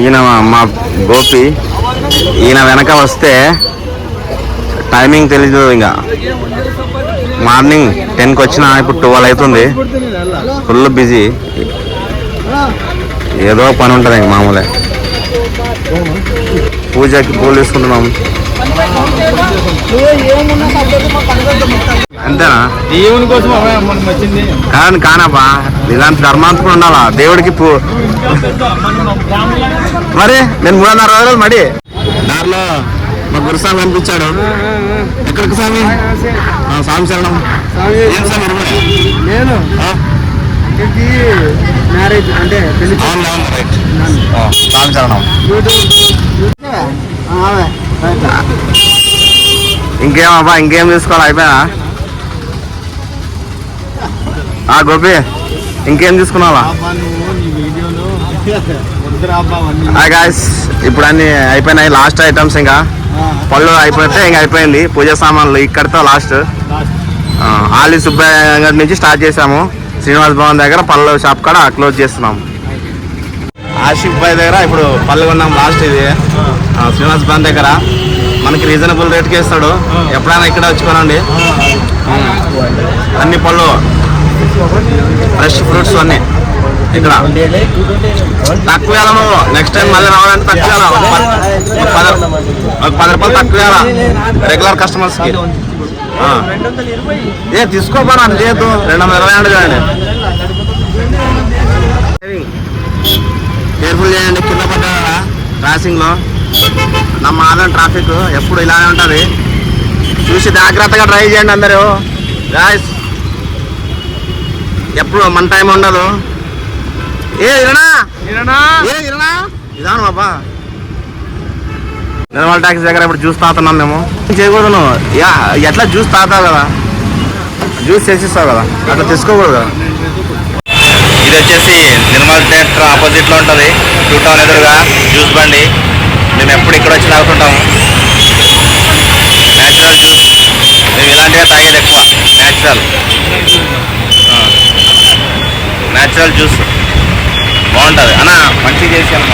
ఈయన మా గోపి. ఈయన వెనక వస్తే టైమింగ్ తెలీదు. ఇంకా మార్నింగ్ 10కి వచ్చిన ఇప్పుడు 12 అవుతుంది. Full busy. ఏదో పని ఉంటుంది ఇంక మామూలే. పూజకి పూలు తీసుకుంటున్నాం. అంతేనా? దేవుని కోసం వచ్చింది కాదు కానబ్బా, ఇలాంటి ధర్మాంతకుడు ఉండాలా దేవుడికి. మరి నేను 3.5 రోజులు మడి దారిలో మా గురుస్వామి కనిపించాడు. ఎక్కడికి స్వామి? స్వామి శరణం. ఏం స్వామి? నేను మ్యారేజ్ అంటే స్వామి శరణం. ఇంకేమబ్బా, ఇంకేం తీసుకోవాలి? అయిపోయా గోపి, ఇంకేం తీసుకున్నావా? గాయస్ ఇప్పుడు అన్ని అయిపోయినాయి. లాస్ట్ ఐటమ్స్ ఇంకా పళ్ళు అయిపోతే ఇంకా అయిపోయింది. పూజ సామాన్లు ఇక్కడితో లాస్ట్. ఆలి సుబ్బయ్య నుంచి స్టార్ట్ చేసాము. శ్రీనివాస్ భవన్ దగ్గర పళ్ళు షాప్ కాడ క్లోజ్ చేస్తున్నాము. ఆసిఫ్ భాయ్ దగ్గర ఇప్పుడు పళ్ళు కొన్నాం లాస్ట్. ఇది శ్రీనివాస్ భవన్ దగ్గర మనకి రీజనబుల్ రేట్కి ఇస్తాడు. ఎప్పుడైనా ఇక్కడ వచ్చుకోనండి. అన్ని పళ్ళు ఫ్రెష్ ఫ్రూట్స్ అన్నీ ఇక్కడ. తక్కువ నువ్వు నెక్స్ట్ టైం మళ్ళీ రావాలంటే తక్కువ ఒక 10 రూపాయలు తక్కువ రెగ్యులర్ కస్టమర్స్కి. తీసుకోపోనా అని చేయొద్దు. 220 చూడండి. కేర్ఫుల్ చేయండి, కింద పడ్డా క్రాసింగ్లో. ನಮ್ಮ ఆదాయం ట్రాఫిక్ ఎప్పుడు ఇలానే ఉంటుంది. చూసి జాగ్రత్తగా డ్రైవ్ చేయండి అందరూ. గాయ్స్ ఎప్పుడు మన టైం ఉండదు. ఇదాను బాబా. నిర్మల్ ట్యాక్సీ దగ్గర ఇప్పుడు జ్యూస్ తాగుతున్నాం మేము. చేయకూడదు నువ్వు. ఎట్లా జ్యూస్ తాగుతావు కదా, జ్యూస్ చేసిస్తావు కదా, అట్లా తీసుకోకూడదు. ఇది వచ్చేసి నిర్మల్ థియేటర్ ఆపోజిట్లో ఉంటుంది. 2 టౌన్ ఎదురుగా జ్యూస్ బండి. మేము ఎప్పుడు ఇక్కడ వచ్చి తాగుతుంటాము. Natural juice. మేము ఇలాంటివే తాగేది ఎక్కువ. న్యాచురల్ జ్యూస్ బాగుంటుంది అన్న. మంచిగా చేసి అన్న.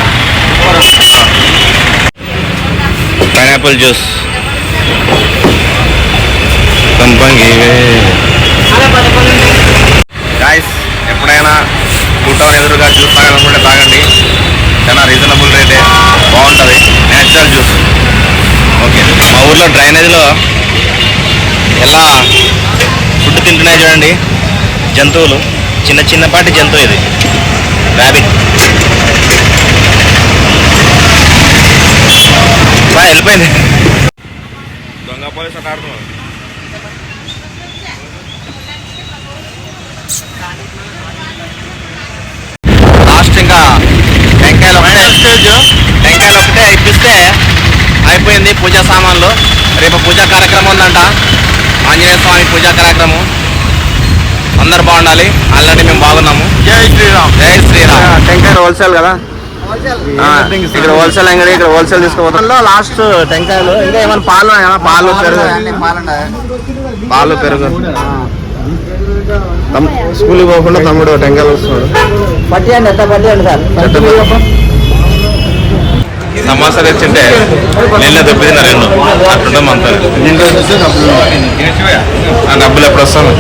పైనాపిల్ జ్యూస్, గాయ్స్ ఎప్పుడైనా 2 టౌన్ ఎదురుగా జ్యూస్ తాగాలనుకుంటే తాగండి. చాలా రీజనబుల్ రేటే, బాగుంటుంది. Natural juice. ఓకే. మా ఊర్లో డ్రైనేజ్లో ఎలా ఫుడ్ తింటున్నాయి చూడండి. జంతువులు, చిన్నపాటి జంతువు ఇది, ర్యాబిట్. వెళ్ళిపోయింది. దొంగ పోలీసు అట్లా ఆడుతున్నాడు. లాస్ట్ ఇంకా టెంకాయలు ఒకటే ఇప్పిస్తే అయిపోయింది పూజా సామాన్లు. రేపు పూజా కార్యక్రమం ఉందంట. ఆంజనేయ స్వామి పూజా కార్యక్రమం. అందరు బాగుండాలి. ఆల్రెడీ మేము బాగున్నాము. జై శ్రీరామ్. జై శ్రీరామ్. టెంకాయలు హోల్సేల్ కదా ఇక్కడ. హోల్సేల్ అంగడి ఇక్కడ హోల్సేల్ తీసుకోపోతాం. లాస్ట్ టెంకాయలు. ఇంకా ఏమైనా పాలు, పాలు పెరుగు. స్కూల్కి పోకుండా తమ్ముడు టెంకాయలు వస్తున్నాడు. సమోసా తెచ్చింటే నీళ్ళ దెబ్బతిన్న 2 అట్లుంటాం అంతా. డబ్బులు ఎప్పుడు వస్తాను.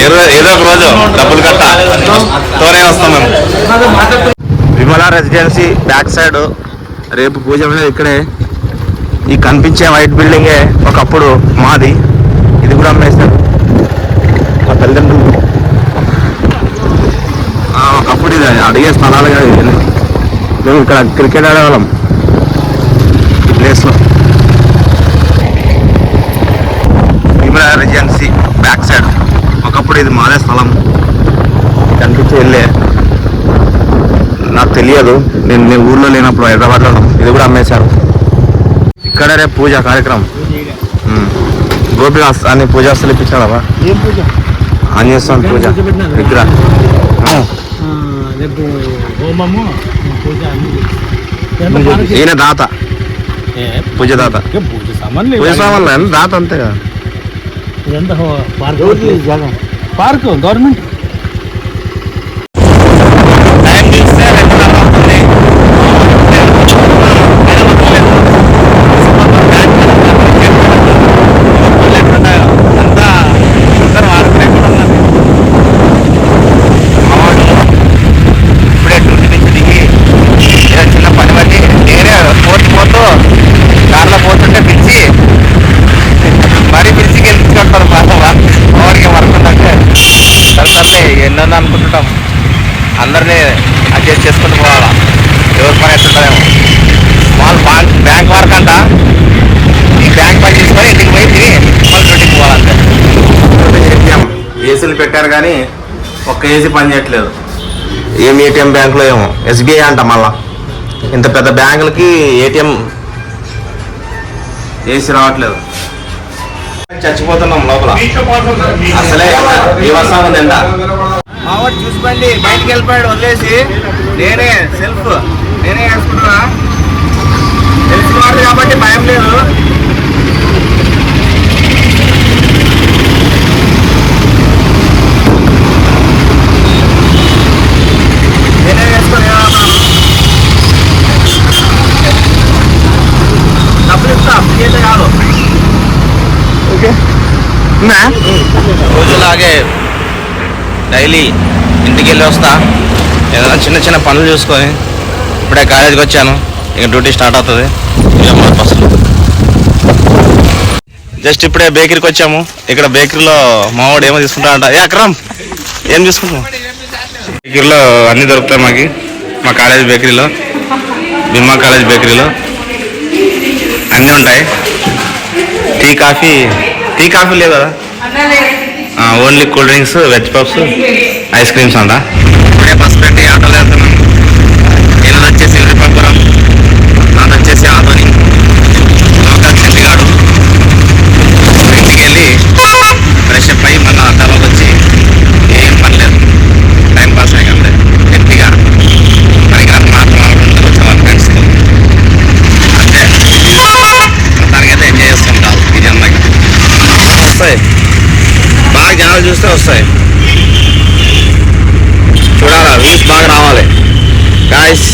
ఏదో ఒక రోజు డబ్బులు తోనే వస్తాం మేము. విమల రెసిడెన్సీ బ్యాక్ సైడ్ రేపు పూజ ఇక్కడే. ఈ కనిపించే వైట్ బిల్డింగే ఒకప్పుడు మాది. ఇది కూడా అమ్మేశారు మా తల్లిదండ్రులు. ఒకప్పుడు ఇది అడిగే స్థలాలు కాదు. మేము ఇక్కడ క్రికెట్ ఆడేవాళ్ళం ఈ ప్లేస్లో. విమల రెసిడెన్సీ బ్యాక్ సైడ్ ఒకప్పుడు ఇది మాదే స్థలం. కనిపించి వెళ్ళే. నాకు తెలియదు, నేను ఊర్లో లేనప్పుడు హైదరాబాద్లో. ఇది కూడా అమ్మేశారు. ఇక్కడ రేపు పూజ కార్యక్రమం. గోపి అన్ని పూజాస్తులు ఇప్పించాడవా? ఆంజనేయ స్వామి పూజ విగ్రహం. ఈయన దాత, పూజ దాత. పూజ సామాన్లు దాత అంతే కదా. పార్క్ గవర్నమెంట్ చేసుకుంటుంటాం, అందరినీ అడ్జస్ట్ చేసుకుంటూ పోవాలా, ఎవరి పని ఎట్టుంటుందేమో. స్మాల్ బ్యాంక్ వర్క్ అంట, ఈ బ్యాంక్ పని తీసుకొని ఇంటికి పోయి తిని మళ్ళీ డ్యూటీకి పోవాలంటే. ఏసీలు పెట్టారు కానీ ఒక్క ఏసీ పని చేయట్లేదు. ఏం ఏటీఎం బ్యాంకులో ఏమో, ఎస్బీఐ అంట. మళ్ళా ఇంత పెద్ద బ్యాంకులకి ఏటీఎం ఏసీ రావట్లేదు. చచ్చిపోతున్నాం లోపల, అసలే వ్యవసాయం ఉంది ఎండ. మావాడు చూసుకోండి, బయటికి వెళ్ళిపోయాడు వదిలేసి. నేనే వేసుకుంటున్నా, తెలిసినవాడు కాబట్టి భయం లేదు. నేనే వేసుకొని డబ్బులు ఇస్తా, అయితే కాదు. ఓకే, రోజులాగే డైలీ ఇంటికి వెళ్ళి వస్తా, ఏదైనా చిన్న చిన్న పనులు చూసుకొని. ఇప్పుడే కాలేజీకి వచ్చాను, ఇక డ్యూటీ స్టార్ట్ అవుతుంది. బస్సులు జస్ట్ ఇప్పుడే బేకరీకి వచ్చాము. ఇక్కడ బేకరీలో మావాడు ఏమో తీసుకుంటాడంట. ఏ అక్రమ్, ఏం తీసుకుంటాం? బేకరీలో అన్నీ దొరుకుతాయి మాకు, మా కాలేజ్ బేకరీలో, బిమ్మా కాలేజ్ బేకరీలో అన్నీ ఉంటాయి. టీ కాఫీ లేవు కదా, only cool drinks, veg puffs, ice creams అంట. ఇప్పుడే బస్ పెట్టి ఆటోలో వెళ్తున్నాం. నేను వచ్చేసి విరుపాపురం, నాది వచ్చేసి ఆదోని, లోకల్ చండీగాడు. ఇంటికి వెళ్ళి ఫ్రెష్ అప్ అయ్యి మళ్ళీ అద్దాలోకి వచ్చి ఏం పని లేదు, టైం పాస్ అయ్యి గట్టిగా పరికరాలు మాత్రం వచ్చేవాళ్ళు ఫ్రెండ్స్తో. అంతే, మొత్తానికైతే ఎంజాయ్ చేస్తుంటాం ఈ జన్మకి. వస్తాయి బాగా, జనాలు చూస్తే వస్తాయి, చూడాలా, వ్యూస్ బాగా రావాలి. గాయ్స్,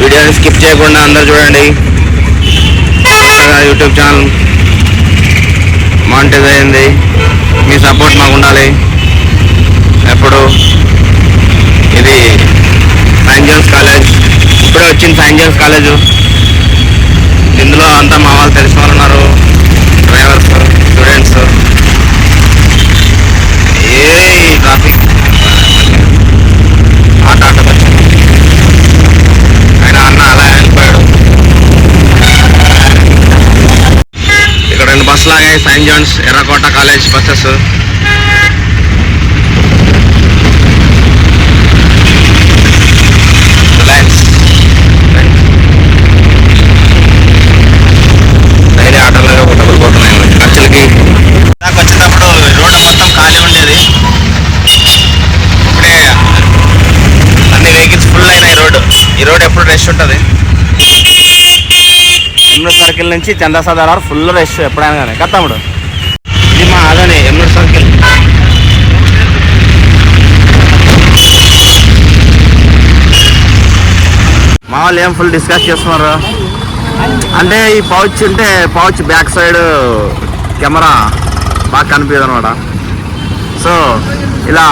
వీడియోని స్కిప్ చేయకుండా అందరు చూడండి. యూట్యూబ్ ఛానల్ మానిటైజ్ అయింది, మీ సపోర్ట్ మాకు ఉండాలి ఎప్పుడు. ఇది సెయింట్ జోన్స్ కాలేజ్, ఇప్పుడే వచ్చింది సెయింట్ జోన్స్ కాలేజు. ఇందులో అంతా మా వాళ్ళు తెలిసిన వాళ్ళు ఉన్నారు, డ్రైవర్స్, స్టూడెంట్స్. ట్రాఫిక్ ఆటోకి వచ్చాను, ఆయన అన్న అలా వెళ్ళిపోయాడు. ఇక్కడ 2 బస్సులు ఆగాయి, సెయింట్ జాన్స్ ఎర్రకోట కాలేజ్ బస్సెస్. డైలీ ఆటోలో డబ్బులు పోతున్నాయి ఖర్చులకి. నాకు వచ్చేటప్పుడు రోడ్డు మొత్తం ఖాళీ ఉండేది, ఇప్పుడే అన్ని వెహికల్స్ ఫుల్ అయినాయి. ఈ రోడ్ ఎప్పుడు రష్ ఉంటుంది. ఎమ్నూరు సర్కిల్ నుంచి చందాసాదార్ వరకు ఫుల్ రష్ ఎప్పుడైనా కానీ. కత్తమ్ముడు, ఇది మా అదని ఎమ్నూరు సర్కిల్. మా వాళ్ళు ఏం ఫుల్ డిస్కస్ చేస్తున్నారు అంటే, ఈ పౌచ్ ఉంటే పౌచ్ బ్యాక్ సైడ్ కెమెరా బాగా కనిపించదు అనమాట. సో ఇలా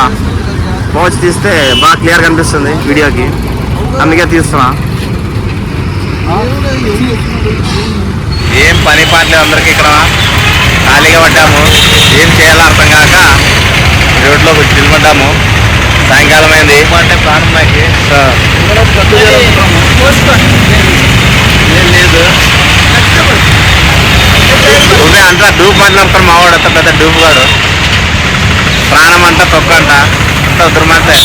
పౌచ్ తీస్తే బాగా క్లియర్ కనిపిస్తుంది వీడియోకి, అందుకే తీస్తున్నా. ఏం పని పాటలేదు అందరికి, ఇక్కడ ఖాళీగా పడ్డాము, ఏం చేయాలో అర్థం కాక రోడ్లో కొంచెం నిలబడ్డాము. సాయంకాలం అయింది అంటే ప్రాణం నాకు. ఏం లేదు, ఊరికే అంతా డూప్ మాట్లాడతారు మావాడు, అంత పెద్ద డూప్ గాడు. ప్రాణం అంతా తొక్కంట, అంత దుర్మార్గం.